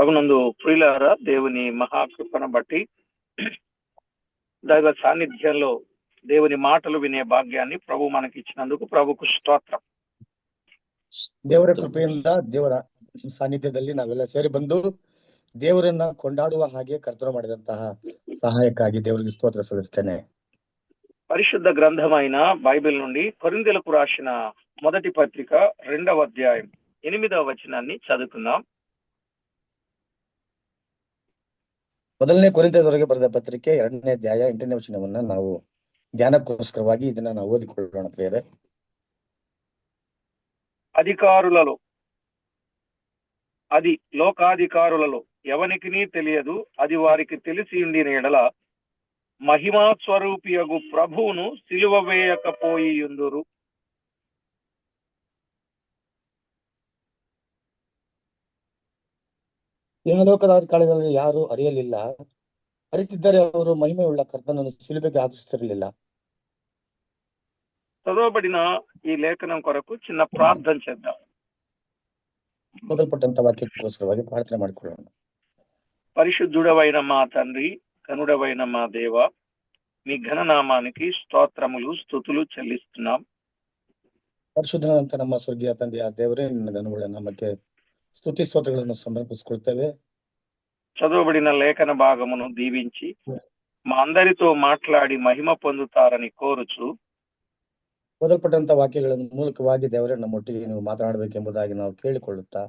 ప్రభునందు ప్రియులారా, దేవుని మహాకృపను బట్టి దైవ సాన్నిధ్యంలో దేవుని మాటలు వినే భాగ్యాన్ని ప్రభు మనకి ಇಚ್ಚಿనందుకు ప్రభుకు ಸ್ತೋತ್ರ. ದೇವರ ಕೃಪೆಯಿಂದ ದೇವರ ಸಾನ್ನಿಧ್ಯದಲ್ಲಿ ನಾವೆಲ್ಲ ಸೇರಿ ಬಂದು ದೇವರನ್ನ ಕೊಂಡಾಡುವ ಹಾಗೆ ಕರ್ತವ್ಯ ಮಾಡಿದಂತಹ ಸಹಾಯಕ್ಕಾಗಿ ದೇವರಿಗೆ ಸ್ತೋತ್ರ ಸಲ್ಲಿಸ್ತೇನೆ. పరిశుద్ధ గ్రంథమైన బైబిల్ నుండి కొరింథీయులకు రాసిన మొదటి పత్రిక 2వ అధ్యాయం 8వ వచనాన్ని చదువుకుందాం. ಮೊದಲನೇ ಕೊರಿಂಥದವರಿಗೆ ಬರೆದ ಪತ್ರಿಕೆ 2ನೇ ಅಧ್ಯಾಯ 8ನೇ ವಚನವನ್ನ ನಾವು ಧ್ಯಾನಕ್ಕೋಸ್ಕರವಾಗಿ ಇದನ್ನ ನಾವು ಓದಿಕೊಳ್ಳೋಣ ಪ್ರಿಯರೇ. అధికారులలో అది లోకాధికారులలో ఎవనికిని తెలియదు, అది వారికి తెలిసి ఉండిన ఎడల మహిమా స్వరూపియగు ప్రభువును సిలువ వేయకపోయియుందురు. ಇಹಲೋಕದ ಅಧಿಕಾರಿಗಳಲ್ಲಿ ಯಾರು ಅರಿಯಲಿಲ್ಲ, ಅರಿತಿದ್ದರೆ ಅವರು ಮಹಿಮೆಯುಳ್ಳ ಕರ್ತನನ್ನು ಸಿಲುಬೆಗೆ ಹಾಕಿಸುತ್ತಿರಲಿಲ್ಲ. చదవబడిన ఈ లేఖనం కొరకు చిన్న ప్రార్థన చేద్దాం. ಓದಲ್ಪಟ್ಟಂತ ವಾಕ್ಯಕ್ಕೋಸ್ಕರವಾಗಿ ಪ್ರಾರ್ಥನೆ ಮಾಡಿಕೊಳ್ಳೋಣ. పరిశుద్ధుడవైన మా తండ్రి, కనుడవైన మా దేవ, మీ ఘననామానికి స్తోత్రములు స్తుతులు చెల్లిస్తున్నాం. ಪರಿಶುದ್ಧನಾದಂತ ನಮ್ಮ ಸ್ವರ್ಗೀಯ ತಂದೆಯ ದೇವರೇ, ನಿನ್ನ ಘನವುಳ್ಳ ನಾಮಕ್ಕೆ ಸ್ತುತಿ ಸ್ತೋತ್ರಗಳನ್ನು ಸಮರ್ಪಿಸಿಕೊಳ್ತೇವೆ. చదవబడిన లేఖన భాగమును దీవించి మా అందరితో మాట్లాడి మహిమ పొందుతారని కోరుచు, ಓದಲ್ಪಟ್ಟಂತ ವಾಕ್ಯಗಳನ್ನು ಮೂಲಕವಾಗಿ ದೇವರೇ ನಮ್ಮೊಟ್ಟಿಗೆ ನೀವು ಮಾತನಾಡಬೇಕೆಂಬುದಾಗಿ ನಾವು ಕೇಳಿಕೊಳ್ಳುತ್ತಾ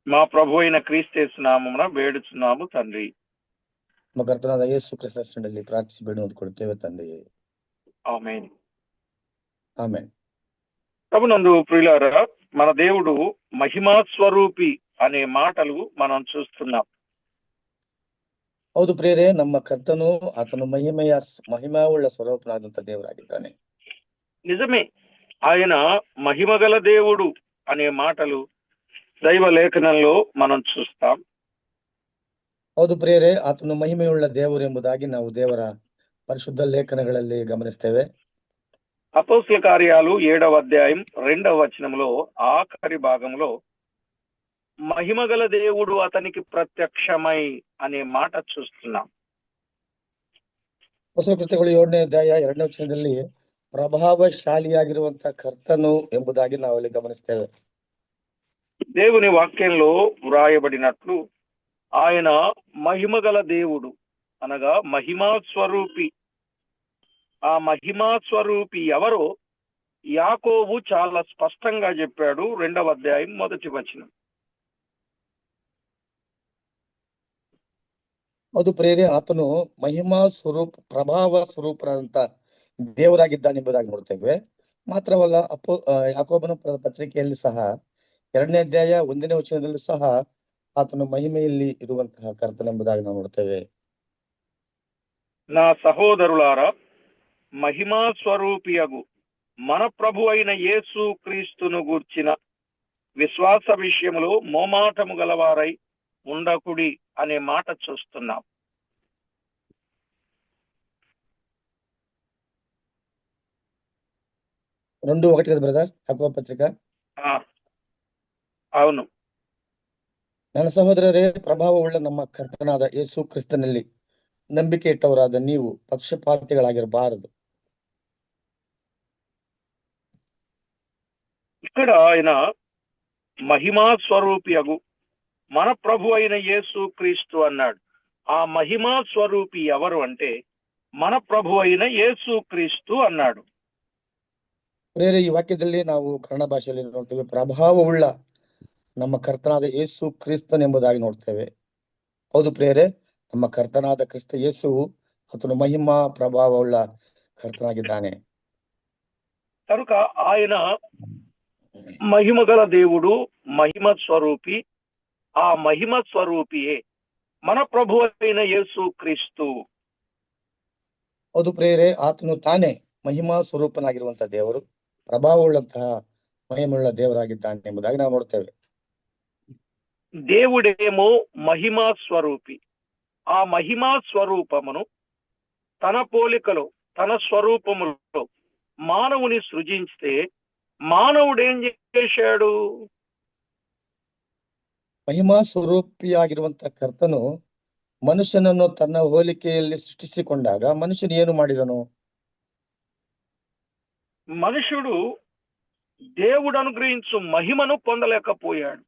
మా ప్రభు అయిన క్రీస్తు నామమున వేడుచున్నాము తండ్రి. ನಮ್ಮ ಕರ್ತನಾದ ಯೇಸು ಕ್ರಿಸ್ತನ ಹೆಸರಿನಲ್ಲಿ ಪ್ರಾರ್ಥಿಸಿ ಬೇಡಿ ಹೊಂದಿಕೊಳ್ಳುತ್ತೇವೆ ತಂದೆಯೇ, ఆమేన్. ಆಮೆನ್. ప్రభునందు ప్రియులారా, మన దేవుడు మహిమా స్వరూపి అనే మాటలు మనం చూస్తున్నాం. ಹೌದು ಪ್ರಿಯರೇ, ನಮ್ಮ ಕರ್ತನು ಆತನು ಮಹಿಮಾವುಳ್ಳ ಸ್ವರೂಪನಾದಂತ ದೇವರಾಗಿದ್ದಾನೆ. నిజమే, ఆయన మహిమగల దేవుడు అనే మాటలు దైవ లేఖనంలో మనం చూస్తాం. ಹೌದು ಪ್ರಿಯರೇ, ಆತನು ಮಹಿಮೆಯುಳ್ಳ ದೇವರು ಎಂಬುದಾಗಿ ನಾವು ದೇವರ ಪರಿಶುದ್ಧ ಲೇಖನಗಳಲ್ಲಿ ಗಮನಿಸ್ತೇವೆ. అపోస్తల కార్యాలు 7వ అధ్యాయం 2వ వచనంలో ఆఖరి భాగంలో మహిమగల దేవుడు అతనికి ప్రత్యక్షమై అనే మాట చూస్తున్నాం. ಹೊಸ ಕೃತ್ಯಗಳು 7ನೇ ಅಧ್ಯಾಯ 2ನೇ ವಚನದಲ್ಲಿ ಪ್ರಭಾವಶಾಲಿಯಾಗಿರುವಂತ ಕರ್ತನು ಎಂಬುದಾಗಿ ನಾವಲ್ಲಿ ಗಮನಿಸ್ತೇವೆ. దేవుని వాక్యంలో వ్రాయబడినట్లు ఆయన మహిమగల దేవుడు అనగా మహిమా స్వరూపి. ఆ మహిమా స్వరూపి ఎవరో యాకోబు చాలా స్పష్టంగా చెప్పాడు. 2వ అధ్యాయం 1వ వచనం. ಹೌದು ಪ್ರಿಯರೇ, ಆತನು ಮಹಿಮಾ ಪ್ರಭಾವ ಸ್ವರೂಪರಂತ ದೇವರಾಗಿದ್ದಾನೆಂಬುದಾಗಿ ನೋಡ್ತೇವೆ. ಮಾತ್ರವಲ್ಲ, ಯಾಕೋಬನ ಪತ್ರಿಕೆಯಲ್ಲಿ ಸಹ 2ನೇ ಅಧ್ಯಾಯ 1ನೇ ವಚನದಲ್ಲೂ ಸಹ ಆತನು ಮಹಿಮೆಯಲ್ಲಿ ಇರುವಂತಹ ಕರ್ತನೆಂಬುದಾಗಿ ನಾವು ನೋಡ್ತೇವೆ. నా సహోదరులారా, మహిమా స్వరూపియగు మన ప్రభు అయిన యేసు క్రీస్తును గూర్చిన విశ్వాస విషయములో మోమాటము గలవారై ఉండకుడి అనే మాట చూస్తున్నాం. 2:1 కదా బ్రదర్, యాకోబ పత్రిక. అవును. ನನ್ನ ಸಹೋದರರೇ, ಪ್ರಭಾವವುಳ್ಳ ನಮ್ಮ ಕರ್ತನಾದ ಯೇಸು ಕ್ರಿಸ್ತನಲ್ಲಿ ನಂಬಿಕೆ ಇಟ್ಟವರಾದ ನೀವು ಪಕ್ಷಪಾತಿಗಳಾಗಿರಬಾರದು. ఇక్కడ ఆయన మహిమా స్వరూపియగు మన ప్రభు అయిన యేసు క్రీస్తు అన్నాడు. ఆ మహిమా స్వరూపి ఎవరు అంటే మన ప్రభు అయిన యేసు క్రీస్తు అన్నాడు. ಬೇರೆ ಈ ವಾಕ್ಯದಲ್ಲಿ ನಾವು ಕನ್ನಡ ಭಾಷೆಯಲ್ಲಿ ನೋಡ್ತೇವೆ, ಪ್ರಭಾವವುಳ್ಳ ನಮ್ಮ ಕರ್ತನಾದ ಯೇಸು ಕ್ರಿಸ್ತನ್ ಎಂಬುದಾಗಿ ನೋಡ್ತೇವೆ. ಹೌದು ಪ್ರಿಯರೇ, ನಮ್ಮ ಕರ್ತನಾದ ಕ್ರಿಸ್ತ ಯೇಸು ಆತನು ಮಹಿಮಾ ಪ್ರಭಾವವುಳ್ಳ ಕರ್ತನಾಗಿದ್ದಾನೆ. కనుక ఆయన మహిమగల దేవుడు, మహిమ స్వరూపి. ఆ మహిమ స్వరూపియే మన ప్రభు అయిన యేసు ಕ್ರಿಸ್ತು. ಹೌದು ಪ್ರಿಯರೇ, ಆತನು ತಾನೇ ಮಹಿಮಾ ಸ್ವರೂಪನಾಗಿರುವಂತಹ ದೇವರು, ಪ್ರಭಾವವುಳ್ಳಂತಹ ಮಹಿಮೆಯುಳ್ಳ ದೇವರಾಗಿದ್ದಾನೆ ಎಂಬುದಾಗಿ ನಾವು ನೋಡ್ತೇವೆ. దేవుడేమో మహిమా స్వరూపి. ఆ మహిమా స్వరూపమును తన పోలికలో, తన స్వరూపములో మానవుని సృజించితే మానవుడు ఏం చేశాడు? ಮಹಿಮಾ ಸ್ವರೂಪಿಯಾಗಿರುವಂತಹ ಕರ್ತನು ಮನುಷ್ಯನನ್ನು ತನ್ನ ಹೋಲಿಕೆಯಲ್ಲಿ ಸೃಷ್ಟಿಸಿಕೊಂಡಾಗ ಮನುಷ್ಯನು ಏನು ಮಾಡಿದನು? మనుషుడు దేవుడు అనుగ్రహించు మహిమను పొందలేకపోయాడు.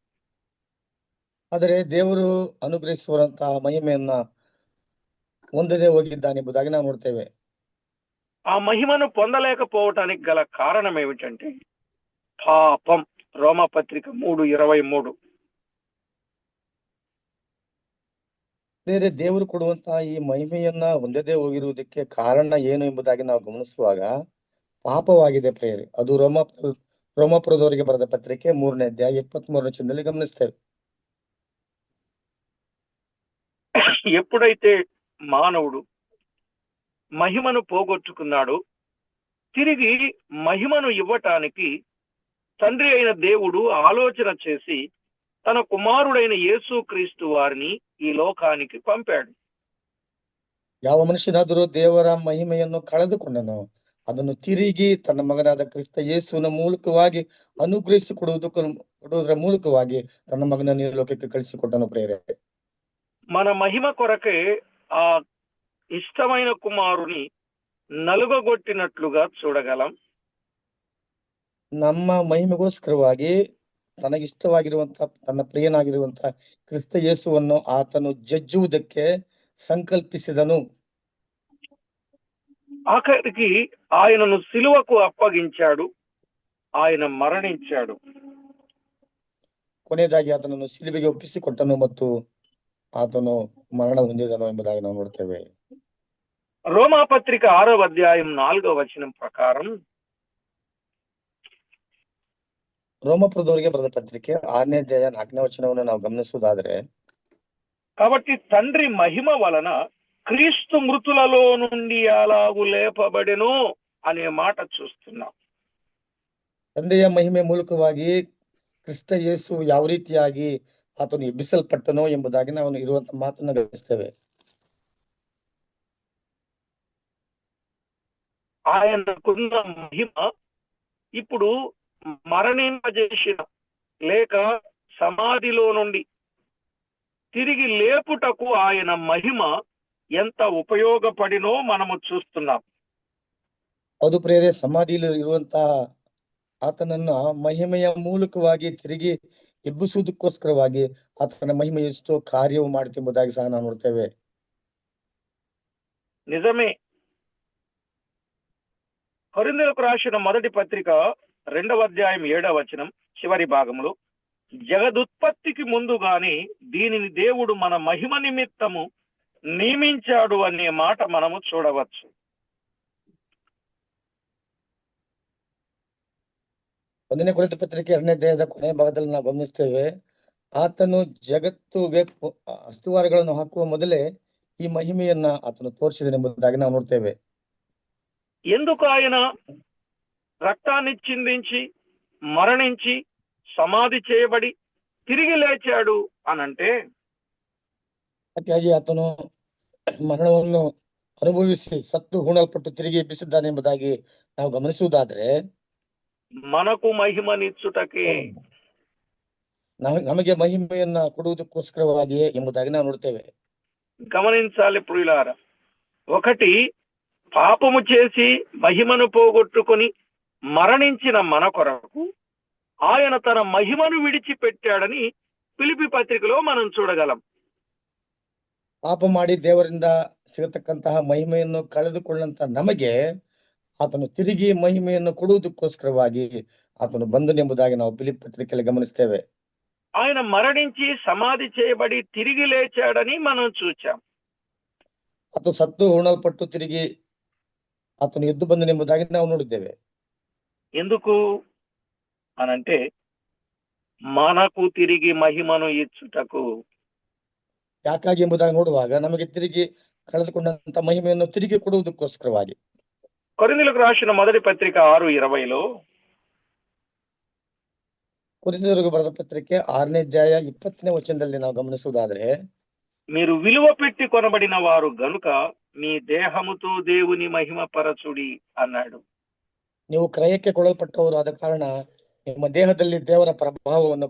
ಆದರೆ ದೇವರು ಅನುಗ್ರಹಿಸುವಂತಹ ಮಹಿಮೆಯನ್ನ ಹೊಂದದೇ ಹೋಗಿದ್ದಾನೆಂಬುದಾಗಿ ನಾವು ನೋಡ್ತೇವೆ. ఆ మహిమను పొందలేకపోవటానికి గల కారణం ఏమిటంటే పాపం. రోమపత్రిక 3:23. ಬೇರೆ ದೇವರು ಕೊಡುವಂತಹ ಈ ಮಹಿಮೆಯನ್ನ ಹೊಂದದೇ ಹೋಗಿರುವುದಕ್ಕೆ ಕಾರಣ ಏನು ಎಂಬುದಾಗಿ ನಾವು ಗಮನಿಸುವಾಗ ಪಾಪವಾಗಿದೆ ಪ್ರೇರೆ. ಅದು ರೋಮಪುರದವರಿಗೆ ಬರೆದ ಪತ್ರಿಕೆ 3ನೇ ಅಧ್ಯಾಯ 23ನೇ ವಚನದಲ್ಲಿ ಗಮನಿಸ್ತೇವೆ. ఎప్పుడైతే మానవుడు మహిమను పోగొట్టుకున్నాడో తిరిగి మహిమను ఇవ్వటానికి తండ్రి అయిన దేవుడు ఆలోచన చేసి తన కుమారుడైన యేసుక్రీస్తు వారిని ఈ లోకానికి పంపాడు. ಯಾವ ಮನುಷ್ಯನಾದರೂ ದೇವರ ಮಹಿಮೆಯನ್ನು ಕಳೆದುಕೊಂಡನೋ ಅದನ್ನು ತಿರುಗಿ ತನ್ನ ಮಗನಾದ ಕ್ರಿಸ್ತ ಯೇಸುವಿನ ಮೂಲಕವಾಗಿ ಕೊಡುವುದರ ಮೂಲಕವಾಗಿ ತನ್ನ ಮಗನನ್ನು ಈ ಲೋಕಕ್ಕೆ ಕಳಿಸಿಕೊಟ್ಟನು ಪ್ರೇರೆ. మన మహిమ కొరకే ఆ ఇష్టమైన కుమారుని నలుగగొట్టినట్లుగా చూడగలం. ನಮ್ಮ ಮಹಿಮೆಗೋಸ್ಕರವಾಗಿ ತನಗಿಷ್ಟವಾಗಿರುವಂತಹ ತನ್ನ ಪ್ರಿಯನಾಗಿರುವಂತಹ ಕ್ರಿಸ್ತ ಯೇಸುವನ್ನು ಆತನು ಜಜ್ಜುವುದಕ್ಕೆ ಸಂಕಲ್ಪಿಸಿದನು. ఆఖరికి ఆయనను సిలువకు అప్పగించాడు. ఆయన మరణించాడు. ಕೊನೆಯದಾಗಿ ಆತನನ್ನು ಶಿಲುಬೆಗೆ ಒಪ್ಪಿಸಿಕೊಟ್ಟನು ಮತ್ತು ಆತನು ಮರಣ ಹೊಂದಿದನು ಎಂಬುದಾಗಿ ನಾವು ನೋಡ್ತೇವೆ. రోమాపత్రిక 6వ అధ్యాయం 4వ వచనం ప్రకారం ರೋಮಪುರದವರಿಗೆ ಬರೆದ ಪತ್ರಿಕೆ 6ನೇ ಅಧ್ಯಾಯ 4ನೇ ವಚನವನ್ನು ನಾವು ಗಮನಿಸುವುದಾದ್ರೆ, కాబట్టి తండ్రి మహిమ వలన క్రీస్తు మృతులలో నుండి అలాగు లేపబడెను అనే మాట చూస్తున్నాం. ತಂದೆಯ ಮಹಿಮೆ ಮೂಲಕವಾಗಿ ಕ್ರಿಸ್ತ ಯೇಸು ಯಾವ ರೀತಿಯಾಗಿ ಆತನು ಎಬ್ಬಿಸಲ್ಪಟ್ಟನೋ ಎಂಬುದಾಗಿ ನಾವು ಇರುವಂತಹ ಮಾತನ್ನು ಗಮನಿಸ್ತೇವೆ. ఆయనకున్న మహిమ ఇప్పుడు మరణింపజేసిన లేక సమాధిలో నుండి తిరిగి లేపుటకు ఆయన మహిమ ఎంత ఉపయోగపడినో మనము చూస్తున్నాం. ಹೌದು ಪ್ರೇರೆ, ಸಮಾಧಿಯಲ್ಲಿ ಇರುವಂತಹ ಆತನನ್ನು ಮಹಿಮೆಯ ಮೂಲಕವಾಗಿ ತಿರುಗಿ ಎಬ್ಬಿಸುವುದಕ್ಕೋಸ್ಕರವಾಗಿ ಆತನ ಮಹಿಮೆ ಎಷ್ಟು ಕಾರ್ಯವು ಮಾಡುತ್ತೆಂಬುದಾಗಿ ಸಹ ನಾವು ನೋಡ್ತೇವೆ. నిజమే. కొరింథీయులకు రాసిన మొదటి పత్రిక 2వ అధ్యాయం 7వ వచనం చివరి భాగంలో జగదుత్పత్తికి ముందుగానే దీనిని దేవుడు మన మహిమ నిమిత్తము నియమించాడు అనే మాట మనము చూడవచ్చు. ಒಂದನೇ ಕೊರಿಂಥ ಪತ್ರಿಕೆ 2ನೇ ಅಧ್ಯಾಯದ ಕೊನೆಯ ಭಾಗದಲ್ಲಿ ನಾವು ಗಮನಿಸ್ತೇವೆ, ಆತನು ಜಗತ್ತುಗೆ ಅಸ್ತುವಾರಗಳನ್ನು ಹಾಕುವ ಮೊದಲೇ ಈ ಮಹಿಮೆಯನ್ನ ಆತನು ತೋರಿಸಿದನೆಂಬುದಾಗಿ ನಾವು ನೋಡ್ತೇವೆ. ఎందుకు ఆయన రక్తాన్ని చిందించి మరణించి సమాధి చేయబడి తిరిగి లేచాడు అనంటే, ಹಾಗಾಗಿ ಆತನು ಮರಣವನ್ನು ಅನುಭವಿಸಿ ಸತ್ತು ಹೂಣಲ್ಪಟ್ಟು ತಿರುಗಿ ಎಬ್ಬಿಸಿದ್ದಾನೆ ಎಂಬುದಾಗಿ ನಾವು ಗಮನಿಸುವುದಾದ್ರೆ, మనకు మహిమనిచ్చుటకే, ನಮಗೆ ಮಹಿಮೆಯನ್ನ ಕೊಡುವುದಕ್ಕೋಸ್ಕರವಾಗಿಯೇ ಎಂಬುದಾಗಿ ನಾವು ನೋಡ್ತೇವೆ. గమనించాలి ప్రియులారా. ఒకటి, పాపము చేసి మహిమను పోగొట్టుకొని మరణించిన మన కొరకు ఆయన తన మహిమను విడిచిపెట్టాడని ఫిలిప్పి పత్రికలో మనం చూడగలం. ಪಾಪ ಮಾಡಿ ದೇವರಿಂದ ಸಿಗತಕ್ಕಂತಹ ಮಹಿಮೆಯನ್ನು ಕಳೆದುಕೊಳ್ಳಂತ ನಮಗೆ ಆತನು ತಿರುಗಿ ಮಹಿಮೆಯನ್ನು ಕೊಡುವುದಕ್ಕೋಸ್ಕರವಾಗಿ ಆತನು ಬಂದನೆಂಬುದಾಗಿ ನಾವು ಫಿಲಿಪ್ಪಿ ಪತ್ರಿಕೆಯಲ್ಲಿ ಗಮನಿಸ್ತೇವೆ. ఆయన మరణించి సమాధి చేయబడి తిరిగి లేచాడని మనం చూచాం. ಆತನು ಸತ್ತು ಹೂಣಲ್ಪಟ್ಟು ತಿರುಗಿ ಆತನು ಎದ್ದು ಬಂದನೆಂಬುದಾಗಿ ನಾವು ನೋಡಿದ್ದೇವೆ. ఎందుకు అనంటే మనకు తిరిగి మహిమను ఇచ్చుటకు. ಯಾಕಾಗಿ ಎಂಬುದಾಗಿ ನೋಡುವಾಗ ನಮಗೆ ತಿರುಗಿ ಕಳೆದುಕೊಂಡಂತ ಮಹಿಮೆಯನ್ನು ತಿರುಗಿ ಕೊಡುವುದಕ್ಕೋಸ್ಕರವಾಗಿ. కొరింథీయులకు రాసిన మొదటి పత్రిక 6:20లో ಕೊರಿಂಥೀಯರಿಗೆ ಬರೆದ ಪತ್ರಿಕೆ 6ನೇ ಅಧ್ಯಾಯ 20ನೇ ವಚನದಲ್ಲಿ ನಾವು ಗಮನಿಸುವುದಾದ್ರೆ, మీరు విలువ పెట్టి కొనబడిన వారు గనుక మీ దేహముతో దేవుని మహిమ పరచుడి అన్నాడు. ನೀವು ಕ್ರಯಕ್ಕೆ ಕೊಡಲ್ಪಟ್ಟವರು ಆದ ಕಾರಣ ನಿಮ್ಮ ದೇಹದಲ್ಲಿ ದೇವರ ಪ್ರಭಾವವನ್ನು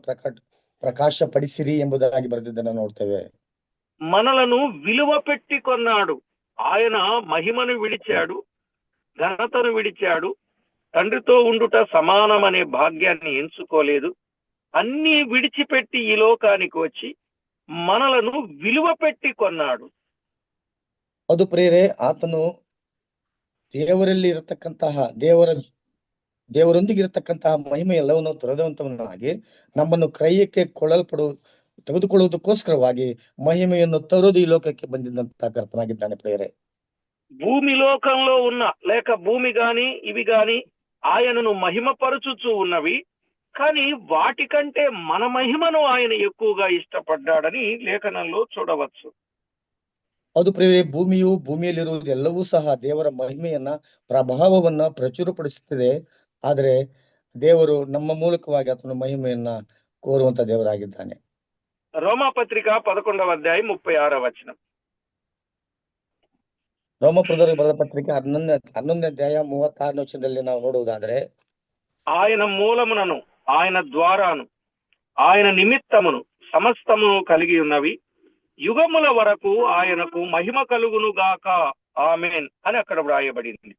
ಪ್ರಕಾಶಪಡಿಸಿರಿ ಎಂಬುದಾಗಿ ಬರೆದಿದ್ದನ್ನು ನೋಡ್ತೇವೆ. మనలను విలువ పెట్టి కొన్నాడు. ఆయన మహిమను విడిచాడు, ఘనతను విడిచాడు, తండ్రితో ఉండుట సమానమనే భాగ్యాన్ని ఎంచుకోలేదు. అన్నీ విడిచిపెట్టి ఈ లోకానికి వచ్చి మనలను విలువ పెట్టి కొన్నాడు. ಅದು ಪ್ರಿಯರೇ, ಆತನು ದೇವರಲ್ಲಿ ಇರತಕ್ಕಂತಹ ದೇವರೊಂದಿಗೆ ಇರತಕ್ಕಂತಹ ಮಹಿಮೆ ಎಲ್ಲವನ್ನು ತೊರೆದಂತವನಾಗಿ ನಮ್ಮನ್ನು ಕ್ರಯಕ್ಕೆ ತೆಗೆದುಕೊಳ್ಳುವುದಕ್ಕೋಸ್ಕರವಾಗಿ ಮಹಿಮೆಯನ್ನು ತರೋದು ಈ ಲೋಕಕ್ಕೆ ಬಂದಿದ್ದಂತಹ ಕರ್ತನಾಗಿದ್ದಾನೆ ಪ್ರಿಯರೇ. భూమి లోకంలో ఉన్న లేక భూమి గాని ఇవి గాని ఆయనను మహిమపరచుచూ ఉన్నవి, కానీ వాటికంటే మన మహిమను ఆయన ఎక్కువగా ఇష్టపడ్డాడని లేఖనంలో చూడవచ్చు. ಅದು ಪ್ರಿಯರೇ, ಭೂಮಿಯಲ್ಲಿರುವುದು ಎಲ್ಲವೂ ಸಹ ದೇವರ ಮಹಿಮೆಯನ್ನ ಪ್ರಭಾವವನ್ನ ಪ್ರಚುರಪಡಿಸುತ್ತದೆ. ಆದರೆ ದೇವರು ನಮ್ಮ ಮೂಲಕವಾಗಿ ಆತನ ಮಹಿಮೆಯನ್ನ ಕೋರುವಂತ ದೇವರಾಗಿದ್ದಾನೆ. రోమాపత్రిక 11వ అధ్యాయం 36వ వచనం. ರೋಮಪುರದವರಿಗೆ ಬರೆದ ಪತ್ರಿಕೆ 11ನೇ ಅಧ್ಯಾಯ 36ನೇ ವಚನದಲ್ಲಿ ನಾವು ನೋಡುವುದಾದ್ರೆ, ఆయన మూలమునను, ఆయన ద్వారాను, ఆయన నిమిత్తమును సమస్తమును కలిగి ఉన్నవి, యుగముల వరకు ఆయనకు మహిమ కలుగును గాక, ఆమేన్ అని అక్కడ వ్రాయబడింది.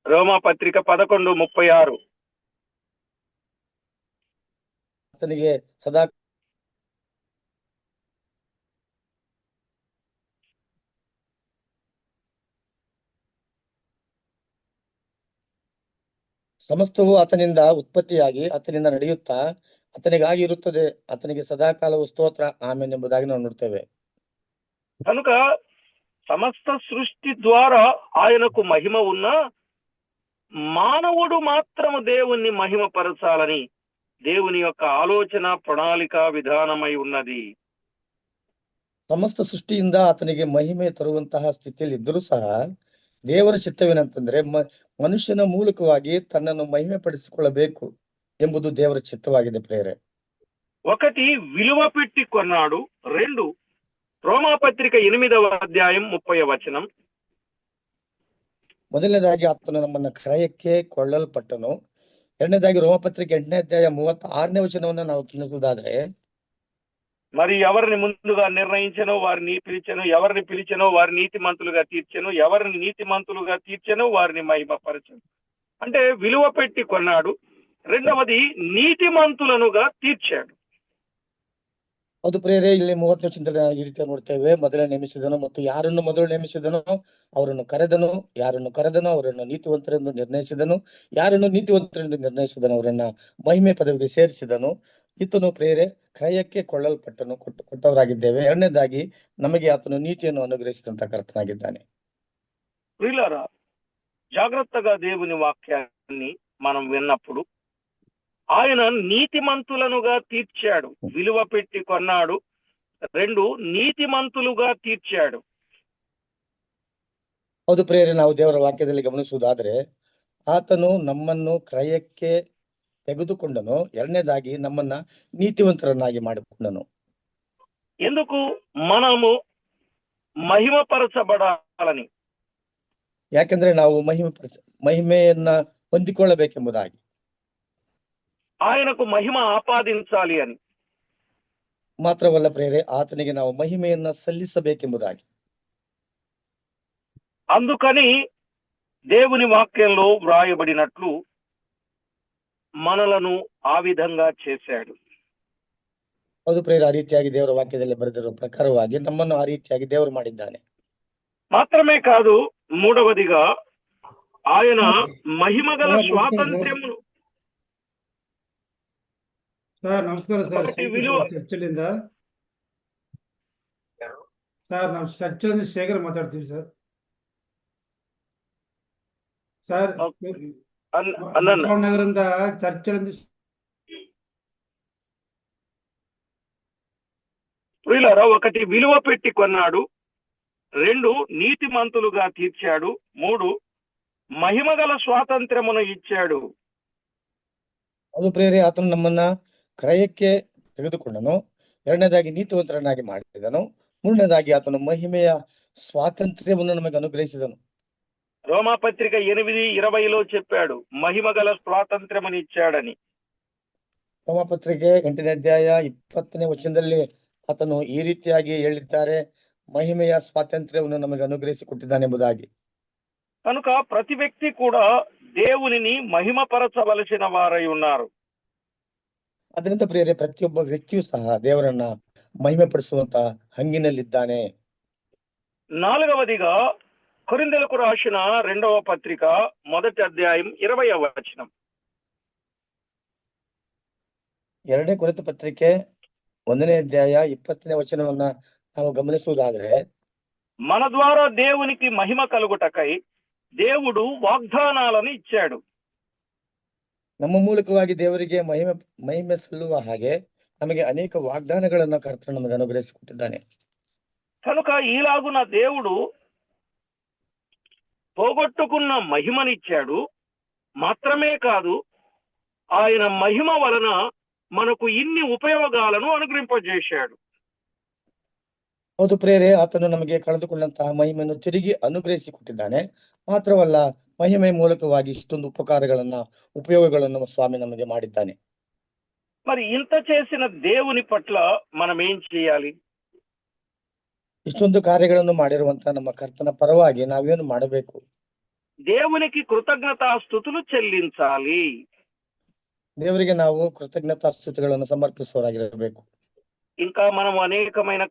రోమాపత్రిక 11:36. ಆತನಿಗೆ ಸದಾ ಸಮಸ್ತವು ಆತನಿಂದ ಉತ್ಪತ್ತಿಯಾಗಿ ಆತನಿಂದ ನಡೆಯುತ್ತಾ ಆತನಿಗಾಗಿ ಇರುತ್ತದೆ. ಆತನಿಗೆ ಸದಾಕಾಲವು ಸ್ತೋತ್ರ, ಆಮೆನ್ ಎಂಬುದಾಗಿ ನಾವು ನೋಡ್ತೇವೆ. కనుక సమస్త సృష్టి ద్వారా ఆయనకు మహిమ ఉన్నా మానవుడు మాత్రము దేవుణ్ణి మహిమపరచాలని దేవుని యొక్క ఆలోచన, ప్రణాళిక, విధానమై ఉన్నది. ಸಮಸ್ತ ಸೃಷ್ಟಿಯಿಂದ ಆತನಿಗೆ ಮಹಿಮೆ ತರುವಂತಹ ಸ್ಥಿತಿಯಲ್ಲಿ ಇದ್ದರೂ ಸಹ ದೇವರ ಚಿತ್ತವೇನಂತಂದ್ರೆ ಮನುಷ್ಯನ ಮೂಲಕವಾಗಿ ತನ್ನನ್ನು ಮಹಿಮೆ ಪಡಿಸಿಕೊಳ್ಳಬೇಕು ಎಂಬುದು ದೇವರ ಚಿತ್ತವಾಗಿದೆ ಪ್ರೇರೆ. ఒకటి విలువ పెట్టి కొన్నాడు, 2 రోమాపత్రిక 8వ అధ్యాయం 30వ వచనం. ಮೊದಲನೇದಾಗಿ ಆತನು ನಮ್ಮನ್ನ ಕ್ರಯಕ್ಕೆ ಕೊಳ್ಳಲ್ಪಟ್ಟನು. ಎರಡನೇದಾಗಿ ರೋಮಪತ್ರಿಕೆ 8ನೇ ಅಧ್ಯಾಯ 36ನೇ ವಚನವನ್ನ ನಾವು ತಿಳಿಸುವುದಾದ್ರೆ, మరి ఎవరిని ముందుగా నిర్ణయించనో వారిని పిలిచెను, ఎవరిని పిలిచెనో వారి నీతిమంతులుగా తీర్చెను, ఎవరిని నీతిమంతులుగా తీర్చెనో వారిని మహిమపరచెను. అంటే విలువ పెట్టి కొన్నాడు. రెండవది నీతిమంతులనుగా తీర్చాడు. ಅದು ಪ್ರೇರೆ, ಇಲ್ಲಿ 30ನೇ ವಚನದಲ್ಲಿ ಈ ರೀತಿ ನೋಡ್ತೇವೆ. ಮೊದಲೇ ನೇಮಿಸಿದನು ಮತ್ತು ಯಾರನ್ನು ಮೊದಲು ನೇಮಿಸಿದನು ಅವರನ್ನು ಕರೆದನು, ಯಾರನ್ನು ಕರೆದನು ಅವರನ್ನು ನೀತಿವಂತರೆಂದು ನಿರ್ಣಯಿಸಿದನು, ಯಾರನ್ನು ನೀತಿವಂತರೆಂದು ನಿರ್ಣಯಿಸಿದನು ಅವರನ್ನ ಮಹಿಮೆ ಪದವಿಗೆ ಸೇರಿಸಿದನು. ಈತನು ಪ್ರೇರೆ ಕ್ರಯಕ್ಕೆ ಕೊಟ್ಟವರಾಗಿದ್ದೇವೆ. ಎರಡನೇದಾಗಿ ನಮಗೆ ಆತನು ನೀತಿಯನ್ನು ಅನುಗ್ರಹಿಸಿದಂತ ಕರ್ತನಾಗಿದ್ದಾನೆ. ప్రియులారా, జాగ్రత్తగా దేవుని వాక్యాన్ని మనం విన్నప్పుడు ఆయన నీతిమంతులనుగా తీర్చాడు. విలువ పెట్టి కొన్నాడు. 2 నీతిమంతులుగా తీర్చాడు. ಹೌದು ಪ್ರೇರೆ, ನಾವು ದೇವರ ವಾಕ್ಯದಲ್ಲಿ ಗಮನಿಸುವುದಾದ್ರೆ ಆತನು ನಮ್ಮನ್ನು ಕ್ರಯಕ್ಕೆ ತೆಗೆದುಕೊಂಡನು. ಎರಡನೇದಾಗಿ ನಮ್ಮನ್ನ ನೀತಿವಂತರನ್ನಾಗಿ ಮಾಡಿಕೊಂಡನು. ఎందుకు? మనము మహిమపరచబడాలని. ಯಾಕೆಂದ್ರೆ ನಾವು ಮಹಿಮೆಯನ್ನ ಹೊಂದಿಕೊಳ್ಳಬೇಕೆಂಬುದಾಗಿ, ఆయనకు మహిమ ఆపాదించాలి అని. ಮಾತ್ರವಲ್ಲ ಪ್ರೇರೆ, ಆತನಿಗೆ ನಾವು ಮಹಿಮೆಯನ್ನ ಸಲ್ಲಿಸಬೇಕೆಂಬುದಾಗಿ. అందుకని దేవుని వాక్యంలో వ్రాయబడినట్లు మనలను ఆ విధంగా చేశాడు. ಹೌದು ಪ್ರೇರೆ, ಆ ರೀತಿಯಾಗಿ ದೇವರ ವಾಕ್ಯದಲ್ಲಿ ಬರೆದಿರುವ ಪ್ರಕಾರವಾಗಿ ನಮ್ಮನ್ನು ಆ ರೀತಿಯಾಗಿ ದೇವರು ಮಾಡಿದ್ದಾನೆ. మాత్రమే కాదు, మూడవదిగా ఆయన మహిమగల స్వాతంత్ర్యమును. సార్ నమస్కారం సార్, చర్చలింದ సార్ ನಾವು ಚರ್ಚಲಿಂದ ಶೇಖರ್ ಮಾತಾಡ್ತೀವಿ ಸರ್. ಸರ್ ನಗರದ ಚರ್ಚಲಿಂದ ప్రియులారా, 1 విలువ పెట్టి కొన్నాడు, 2 నీతిమంతులుగా తీర్చాడు, 3 మహిమగల స్వాతంత్ర్యమును ఇచ్చాడు. ಅದು ಪ್ರೇರೆ, ಆತನು ನಮ್ಮನ್ನ ಕ್ರಯಕ್ಕೆ ತೆಗೆದುಕೊಂಡನು. ಎರಡನೇದಾಗಿ ನೀತಿವಂತರನ್ನಾಗಿ ಮಾಡಿದನು. ಮೂರನೇದಾಗಿ ಆತನು ಮಹಿಮೆಯ ಸ್ವಾತಂತ್ರ್ಯವನ್ನು ನಮಗೆ ಅನುಗ್ರಹಿಸಿದನು. రోమాపత్రిక 8:20లో చెప్పాడు మహిమగల స్వాతంత్ర్యముని ఇచ్చాడని. ರೋಮಪತ್ರಿಕೆ 8ನೇ ಅಧ್ಯಾಯ 20ನೇ ವಚನದಲ್ಲಿ ಆತನು ಈ ರೀತಿಯಾಗಿ ಹೇಳಿದ್ದಾರೆ, ಮಹಿಮೆಯ ಸ್ವಾತಂತ್ರ್ಯವನ್ನು ನಮಗೆ ಅನುಗ್ರಹಿಸಿಕೊಟ್ಟಿದ್ದಾನೆ ಎಂಬುದಾಗಿ. కనుక ప్రతి వ్యక్తి కూడా దేవునిని మహిమపరచవలసిన వారై ఉన్నారు. ಅದರಿಂದ ಪ್ರಿಯರೇ, ಪ್ರತಿಯೊಬ್ಬ ವ್ಯಕ್ತಿಯೂ ಸಹ ದೇವರನ್ನ ಮಹಿಮೆ ಪಡಿಸುವಂತ ಹಂಗಿನಲ್ಲಿದ್ದಾನೆ. నాలుగవదిగా కొరింథీయులకు రాసిన 2వ పత్రిక 1వ అధ్యాయం 20వ వచనం. 2ನೇ ಕೊರಿಂಥ ಪತ್ರಿಕೆ 1ನೇ ಅಧ್ಯಾಯ 20ನೇ ವಚನವನ್ನ ನಾವು ಗಮನಿಸುವುದಾದ್ರೆ, మన ద్వారా దేవునికి మహిమ కలుగుటకై దేవుడు వాగ్దానాలను ఇచ్చాడు. ನಮ್ಮ ಮೂಲಕವಾಗಿ ದೇವರಿಗೆ ಮಹಿಮೆ ಸಲ್ಲುವ ಹಾಗೆ ನಮಗೆ ಅನೇಕ ವಾಗ್ದಾನಗಳನ್ನ ಕರ್ತನು ನಮಗೆ ಅನುಗ್ರಹಿಸಿಕೊಟ್ಟಿದ್ದಾನೆ. కనుక ఈలాగున దేవుడు పోగొట్టుకున్న మహిమనిచ్చాడు. మాత్రమే కాదు, ఆయన మహిమ వలన మనకు ఇన్ని ఉపయోగాలను అనుగ్రహింపజేశాడు. ಹೌದು ಪ್ರೇರೆ, ಆತನು ನಮಗೆ ಕಳೆದುಕೊಂಡಂತಹ ಮಹಿಮೆಯನ್ನು ತಿರುಗಿ ಅನುಗ್ರಹಿಸಿಕೊಟ್ಟಿದ್ದಾನೆ. ಮಾತ್ರವಲ್ಲ, ಮಹಿಮೆ ಮೂಲಕವಾಗಿ ಇಷ್ಟೊಂದು ಉಪಯೋಗಗಳನ್ನು ಸ್ವಾಮಿ ನಮಗೆ ಮಾಡಿದ್ದಾನೆ. మరి ఇంత చేసిన దేవుని పట్ల మనం ఏం చేయాలి? ಇಷ್ಟೊಂದು ಕಾರ್ಯಗಳನ್ನು ಮಾಡಿರುವಂತ ನಮ್ಮ ಕರ್ತನ ಪರವಾಗಿ ನಾವೇನು ಮಾಡಬೇಕು? దేవునికి కృతజ్ఞతాస్తుతులు చెల్లించాలి. ದೇವರಿಗೆ ನಾವು ಕೃತಜ್ಞತಾಸ್ತುತಿಗಳನ್ನು ಸಮರ್ಪಿಸುವವರಾಗಿರಬೇಕು. ఇంకా మనం అనేకమైన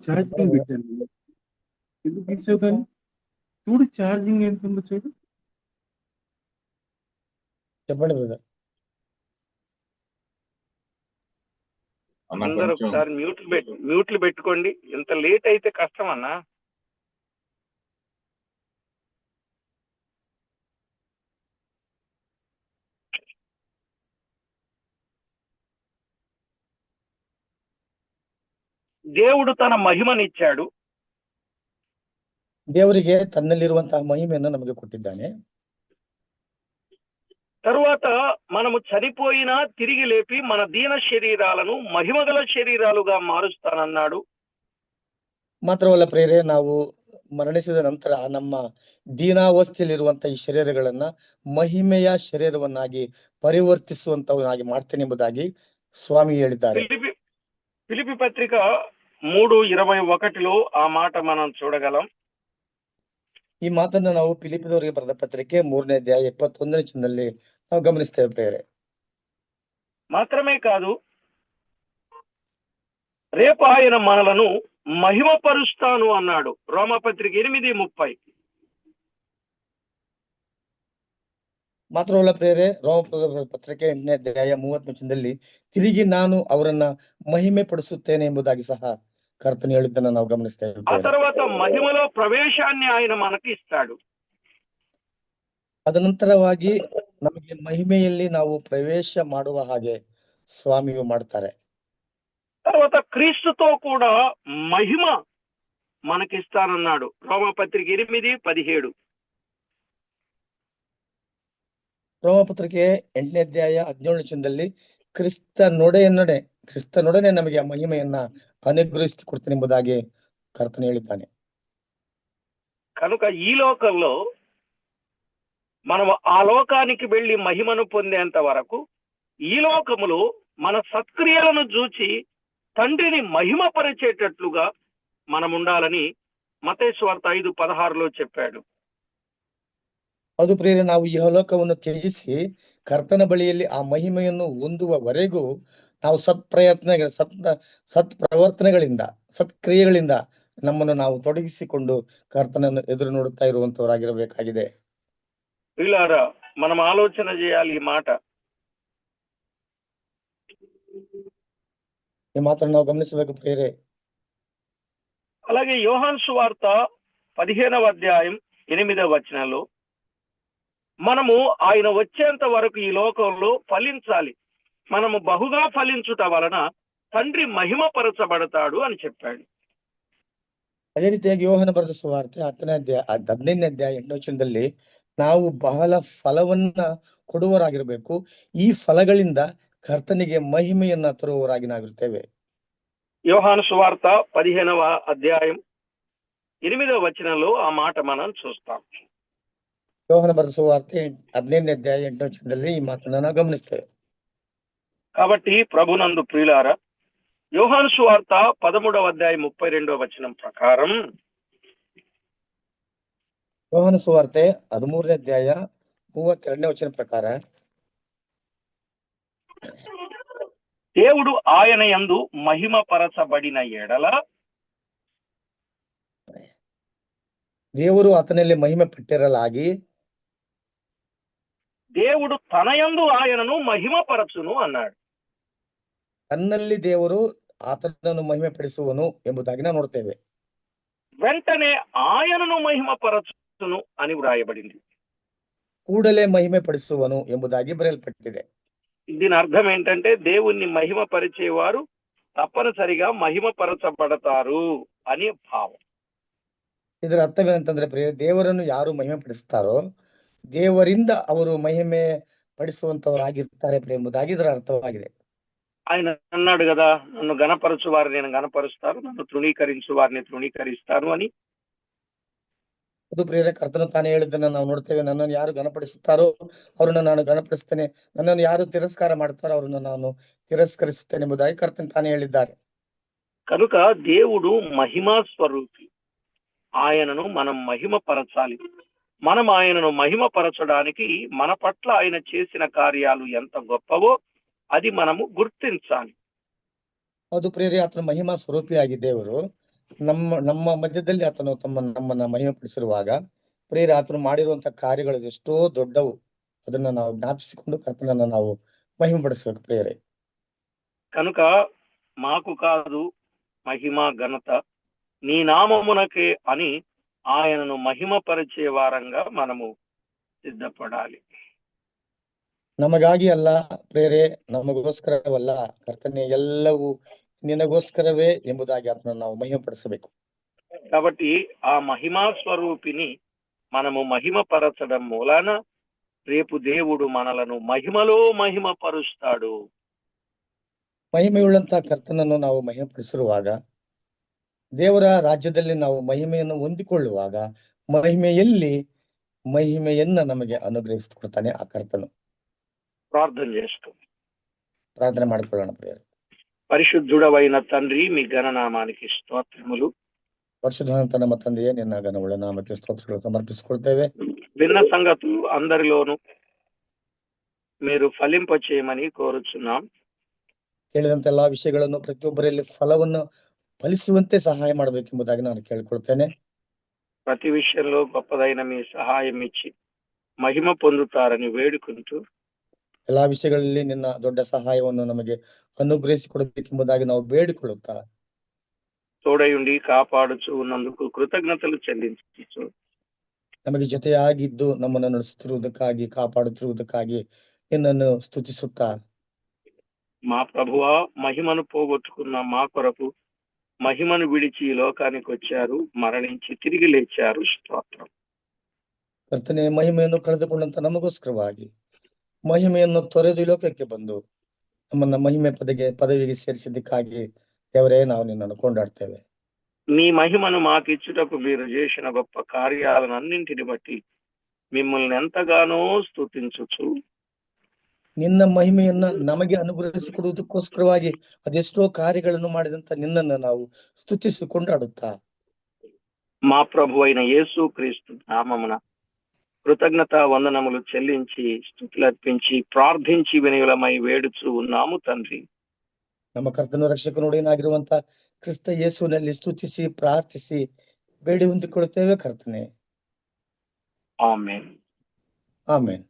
ఛార్జింగ్ పెట్టాను. ఎందుకు తీసావు కానీ? చూడు ఛార్జింగ్ ఎంత ఉందో చూడు. చెప్పండి బ్రదర్. అందరూ ఒకసారి మ్యూట్లు పెట్టుకోండి. ఇంత లేట్ అయితే కష్టం అన్నా. దేవుడు తన మహిమనిచ్చాడు. ದೇವರಿಗೆ ತನ್ನಲ್ಲಿರುವಂತಹ ಮಹಿಮೆಯನ್ನು ನಮಗೆ ಕೊಟ್ಟಿದ್ದಾನೆ. తరువాత మనము చనిపోయినా తిరిగి లేపి మన దీన శరీరాలను మహిమగల శరీరాలుగా మారుస్తానన్నాడు. ಮಾತ್ರವಲ್ಲ ಪ್ರೇರೆ, ನಾವು ಮರಣಿಸಿದ ನಂತರ ನಮ್ಮ ದೀನಾವಸ್ಥೆಯಲ್ಲಿರುವಂತಹ ಈ ಶರೀರಗಳನ್ನ ಮಹಿಮೆಯ ಶರೀರವನ್ನಾಗಿ ಪರಿವರ್ತಿಸುವಂತವನ್ನಾಗಿ ಮಾಡ್ತೇನೆ ಎಂಬುದಾಗಿ ಸ್ವಾಮಿ ಹೇಳಿದ್ದಾರೆ. ఫిలిప్పీ పత్రిక 3:21లో ఆ మాట మనం చూడగలం. ಈ ಮಾತನ್ನ ನಾವು ಫಿಲಿಪ್ಪಿಯವರಿಗೆ ಬರೆದ ಪತ್ರಿಕೆ 3ನೇ ಅಧ್ಯಾಯ 21ನೇ ವಚನದಲ್ಲಿ ನಾವು ಗಮನಿಸ್ತೇವೆ ಪ್ರೇರೆ. మాత్రమే కాదు, రేపు ఆయన మనలను మహిమపరుస్తాను అన్నాడు. రోమపత్రిక 8:30. ಮಾತ್ರವಲ್ಲ ಪ್ರೇರೆ, ರೋಮ ಪತ್ರಿಕೆ 8ನೇ ಅಧ್ಯಾಯ 30ನೇ ವಚನದಲ್ಲಿ ತಿರುಗಿ ನಾನು ಅವರನ್ನ ಮಹಿಮೆ ಪಡಿಸುತ್ತೇನೆ ಎಂಬುದಾಗಿ ಸಹ ಕರ್ತನು ಹೇಳಿದ್ದನ್ನು ನಾವು ಗಮನಿಸ್ತೇವೆ. ఆ తర్వాత మహిమలో ప్రవేశాన్ని ఆయన మనకి ఇస్తాడు. ಅದನಂತರವಾಗಿ ನಮಗೆ ಮಹಿಮೆಯಲ್ಲಿ ನಾವು ಪ್ರವೇಶ ಮಾಡುವ ಹಾಗೆ ಸ್ವಾಮಿಯು ಮಾಡ್ತಾರೆ. తర్వాత క్రీస్తుతో కూడా మహిమ మనకిస్తానన్నాడు. రోమపత్రిక 8:17. ರೋಮಪತ್ರಿಕೆ 8ನೇ ಅಧ್ಯಾಯ 17ನೇ ವಚನದಲ್ಲಿ ಕ್ರಿಸ್ತನೊಡನೆ ನಮಗೆ ಆ ಮಹಿಮೆಯನ್ನ ಅನುಗ್ರಹಿಸಿ ಕೊಡ್ತಾನೆ ಎಂಬುದಾಗಿ ಕರ್ತನು ಹೇಳಿದ್ದಾನೆ. కనుక ఈ లోకంలో మనం ఆ లోకానికి వెళ్లి మహిమను పొందేంత వరకు ఈ లోకములో మన సత్క్రియలను చూచి తండ్రిని మహిమపరిచేటట్లుగా మనం ఉండాలని మత్తయి సువార్త 5:16లో చెప్పాడు. ಅದು ಪ್ರಿಯರೇ, ನಾವು ಈ ಲೋಕವನ್ನು ತ್ಯಜಿಸಿ ಕರ್ತನ ಬಳಿಯಲ್ಲಿ ಆ ಮಹಿಮೆಯನ್ನು ಹೊಂದುವವರೆಗೂ ನಾವು ಸತ್ಪ್ರವರ್ತನೆಗಳಿಂದ ಸತ್ಕ್ರಿಯೆಗಳಿಂದ ನಮ್ಮನ್ನು ನಾವು ತೊಡಗಿಸಿಕೊಂಡು ಕರ್ತನನ್ನು ಎದುರು ನೋಡುತ್ತಾ ಇರುವಂತವರಾಗಿರಬೇಕಾಗಿದೆ. పిల్లారా, మనం ఆలోచన చేయాలి ఈ మాట. ಈ ಮಾತನ್ನು ನಾವು ಗಮನಿಸಬೇಕು ಪ್ರಿಯರೇ. అలాగే యోహాను సువార్త 15వ అధ్యాయం 8వ వచనంలో మనము ఆయన వచ్చేంత వరకు ఈ లోకంలో ఫలించాలి, మనము బహుగా ఫలించుట వలన తండ్రి మహిమపరచబడతాడు అని చెప్పాడు. ಅದೇ ರೀತಿಯಾಗಿ ಯೋಹಾನ ಬರೆದ ಸುವಾರ್ತೆ 15ನೇ ಅಧ್ಯಾಯ 8ನೇ ವಚನದಲ್ಲಿ ನಾವು ಬಹಳ ಫಲವನ್ನ ಕೊಡುವವರಾಗಿರ್ಬೇಕು, ಈ ಫಲಗಳಿಂದ ಕರ್ತನಿಗೆ ಮಹಿಮೆಯನ್ನ ತರುವವರಾಗಿ ನಾವಿರ್ತೇವೆ. యోహాను సువార్త 15వ అధ్యాయం 8వ వచనంలో ఆ మాట మనం చూస్తాం. ಯೋಹಾನ ಬರೆದ ಸುವಾರ್ತೆ 15ನೇ ಅಧ್ಯಾಯ 8ನೇ ವಚನದಲ್ಲಿ ಈ ಮಾತನ್ನ ನಾವು ಗಮನಿಸ್ತೇವೆ. కాబట్టి ప్రభునందు ప్రియులారా, యోహాను సువార్త 13వ అధ్యాయం 32వ వచనం ప్రకారం ಯೋಹಾನ ಸುವಾರ್ತೆ 13ನೇ ಅಧ್ಯಾಯ 32ನೇ ವಚನ ಪ್ರಕಾರ దేవుడు ఆయన యందు మహిమపరచబడిన ఎడల ದೇವರು ಆತನಲ್ಲಿ ಮಹಿಮೆ ಪಟ್ಟಿರಲಾಗಿ దేవుడు తన యందు ఆయనను మహిమపరచును అన్నాడు. ತನ್ನಲ್ಲಿ ದೇವರು ಆತನನ್ನು ಮಹಿಮೆ ಪಡಿಸುವನು ಎಂಬುದಾಗಿ ನಾವು ನೋಡ್ತೇವೆ. వెంటనే ఆయనను మహిమపరచును అని వ్రాయబడింది. ಕೂಡಲೇ ಮಹಿಮೆ ಪಡಿಸುವನು ಎಂಬುದಾಗಿ ಬರೆಯಲ್ಪಟ್ಟಿದೆ. దీని అర్థం ఏంటంటే దేవుణ్ణి మహిమపరిచేవారు తప్పనిసరిగా మహిమపరచబడతారు అనే భావం. ಇದರ ಅರ್ಥವೇನಂತಂದ್ರೆ ದೇವರನ್ನು ಯಾರು ಮಹಿಮೆ ಪಡಿಸ್ತಾರೋ ದೇವರಿಂದ ಅವರು ಮಹಿಮೆ ಪಡಿಸುವಂತವರಾಗಿರ್ತಾರೆ ಎಂಬುದಾಗಿ ಇದರ ಅರ್ಥವಾಗಿದೆ. ఆయన అన్నాడు కదా, నన్ను గణపరచు వారిని నేను గణపరుస్తాను, నన్ను తృణీకరించు వారిని తృణీకరిస్తాను అని. ಅದು ಪ್ರಿಯರೇ, ಕರ್ತನು ತಾನೇ ಹೇಳಿದ್ದನ್ನ ನಾವು ನೋಡ್ತೇವೆ. ನನ್ನನ್ನು ಯಾರು ಗಣಪಡಿಸುತ್ತಾರೋ ಅವ್ರನ್ನ ನಾನು ಗಣಪಡಿಸ್ತೇನೆ, ನನ್ನನ್ನು ಯಾರು ತಿರಸ್ಕಾರ ಮಾಡ್ತಾರೋ ಅವ್ರನ್ನ ನಾನು ತಿರಸ್ಕರಿಸುತ್ತೇನೆ ಎಂಬುದಾಗಿ ಕರ್ತನು ತಾನೇ ಹೇಳಿದ್ದಾರೆ. కనుక దేవుడు మహిమా స్వరూపి, ఆయనను మనం మహిమపరచాలి. మనం ఆయనను మహిమపరచడానికి మన పట్ల ఆయన చేసిన కార్యాలు ఎంత గొప్పవో అది మనము గుర్తించాలి. ಅದು ಪ್ರಿಯರೇ, ಆತನು ಮಹಿಮಾ ಸ್ವರೂಪಿಯಾಗಿ ದೇವರು ನಮ್ಮ ಮಧ್ಯದಲ್ಲಿ ಆತನು ನಮ್ಮನ್ನ ಮಹಿಮೆ ಪಡಿಸಿರುವಾಗ ಪ್ರಿಯರೇ, ಆತನು ಮಾಡಿರುವಂತಹ ಕಾರ್ಯಗಳು ಎಷ್ಟೋ ದೊಡ್ಡವು. ಅದನ್ನ ನಾವು ಜ್ಞಾಪಿಸಿಕೊಂಡು ಕರ್ತನನ್ನ ನಾವು ಮಹಿಮೆ ಪಡಿಸ್ಬೇಕು ಪ್ರಿಯರೇ. కనుక మాకు కాదు మహిమ ఘనత నీ నామమునకే అని ఆయనను మహిమపరిచే వారంగా మనము ಸಿದ್ಧಪಡಾలి. ನಮಗಾಗಿ ಅಲ್ಲ ಪ್ರಿಯರೇ, ನಮಗೋಸ್ಕರವಲ್ಲ ಕರ್ತನೆ, ಎಲ್ಲವೂ ನಿನಗೋಸ್ಕರವೇ ಎಂಬುದಾಗಿ ಆತನನ್ನು ನಾವು ಮಹಿಮೆ ಪಡಿಸಬೇಕು. కాబట్టి ఆ మహిమా స్వరూపిని మనము మహిమపరచడం మూలాన రేపు దేవుడు మనలను మహిమలో మహిమపరుస్తాడు. ಮಹಿಮೆಯುಳ್ಳಂತಹ ಕರ್ತನನ್ನು ನಾವು ಮಹಿಮೆ ಪಡಿಸಿರುವಾಗ, ದೇವರ ರಾಜ್ಯದಲ್ಲಿ ನಾವು ಮಹಿಮೆಯನ್ನು ಹೊಂದಿಕೊಳ್ಳುವಾಗ ಮಹಿಮೆಯನ್ನ ನಮಗೆ ಅನುಗ್ರಹಿಸಿಕೊಡ್ತಾನೆ ಆ ಕರ್ತನು. ప్రార్థన చేస్తాం. ಪ್ರಾರ್ಥನೆ ಮಾಡಿಕೊಳ್ಳೋಣ ಪ್ರಿಯರೇ. పరిశుద్ధుడవైన తండ్రి, మీ ఘననామానికి స్తోత్రములు. ಪರಿಶುದ್ಧವಂತ ನಮ್ಮ ತಂದೆಯೇ, ನಿನ್ನ ಘನವುಳ್ಳ ನಾಮಕ್ಕೆ ಸ್ತೋತ್ರಗಳು ಸಮರ್ಪಿಸಿಕೊಳ್ತೇವೆ. భిన్న సంగతులు అందరిలోనూ మీరు ఫలింప చేయమని కోరుచున్నాం. ಕೇಳಿದಂತ ಎಲ್ಲಾ ವಿಷಯಗಳನ್ನು ಪ್ರತಿಯೊಬ್ಬರಲ್ಲಿ ಫಲವನ್ನು ಫಲಿಸುವಂತೆ ಸಹಾಯ ಮಾಡಬೇಕೆಂಬುದಾಗಿ ನಾನು ಕೇಳಿಕೊಳ್ತೇನೆ. ప్రతి విషయంలో గొప్పదైన మీ సహాయం ఇచ్చి మహిమ పొందుతారని వేడుకుంటూ, ಎಲ್ಲಾ ವಿಷಯಗಳಲ್ಲಿ ನಿನ್ನ ದೊಡ್ಡ ಸಹಾಯವನ್ನು ನಮಗೆ ಅನುಗ್ರಹಿಸಿಕೊಡಬೇಕೆಂಬುದಾಗಿ ನಾವು ಬೇಡಿಕೊಳ್ಳುತ್ತಾ, తోడయుండి కాపాడుచు ఉన్నందుకు కృతజ్ఞతలు చెల్లించు. ನಮಗೆ ಜೊತೆಯಾಗಿದ್ದು ನಮ್ಮನ್ನು ನಡೆಸುತ್ತಿರುವುದಕ್ಕಾಗಿ, ಕಾಪಾಡುತ್ತಿರುವುದಕ್ಕಾಗಿ ನಿನ್ನನ್ನು ಸ್ತುತಿಸುತ್ತಾ, మా ప్రభువా, మహిమను పోగొట్టుకున్న మా కొరకు మహిమను విడిచి ఈ లోకానికి వచ్చారు, మరణించి తిరిగి లేచారు. స్తోత్రం. ಕರ್ತನೆ, ಮಹಿಮೆಯನ್ನು ಕಳೆದುಕೊಂಡಂತ ನಮಗೋಸ್ಕರವಾಗಿ ಮಹಿಮೆಯನ್ನು ತೊರೆದು ಲೋಕಕ್ಕೆ ಬಂದು ನಮ್ಮನ್ನ ಮಹಿಮೆ ಪದವಿಗೆ ಸೇರಿಸಿದ್ದಕ್ಕಾಗಿ ದೇವರೇ, ನಾವು ನಿನ್ನನ್ನು ಕೊಂಡಾಡ್ತೇವೆ. మీ మహిమను మాకిచ్చుటకు మీరు చేసిన గొప్ప కార్యాలను అన్నింటిని బట్టి మిమ్మల్ని ఎంతగానో స్తుతించుచు, ನಿನ್ನ ಮಹಿಮೆಯನ್ನ ನಮಗೆ ಅನುಗ್ರಹಿಸಿಕೊಡುವುದಕ್ಕೋಸ್ಕರವಾಗಿ ಅದೆಷ್ಟೋ ಕಾರ್ಯಗಳನ್ನು ಮಾಡಿದಂತ ನಿನ್ನನ್ನು ನಾವು ಸ್ತುತಿಸಿ ಕೊಂಡಾಡುತ್ತಾ, మా ప్రభు అయిన యేసు క్రీస్తు నామమున కృతజ్ఞత వందనములు చెల్లించి స్తుతులర్పించి ప్రార్థించి వినయులమై వేడుచు ఉన్నాము తండ్రి. ನಮ್ಮ ಕರ್ತನು ರಕ್ಷಕನುಡೇನಾಗಿರುವಂತ ಕ್ರಿಸ್ತ ಯೇಸುವಿನಲ್ಲಿ ಸ್ತುತಿಸಿ ಪ್ರಾರ್ಥಿಸಿ ಬೇಡಿ ಹೊಂದಿಕೊಳ್ಳುತ್ತೇವೆ ಕರ್ತನೆ. ಆಮೆನ್. ಆಮೆನ್.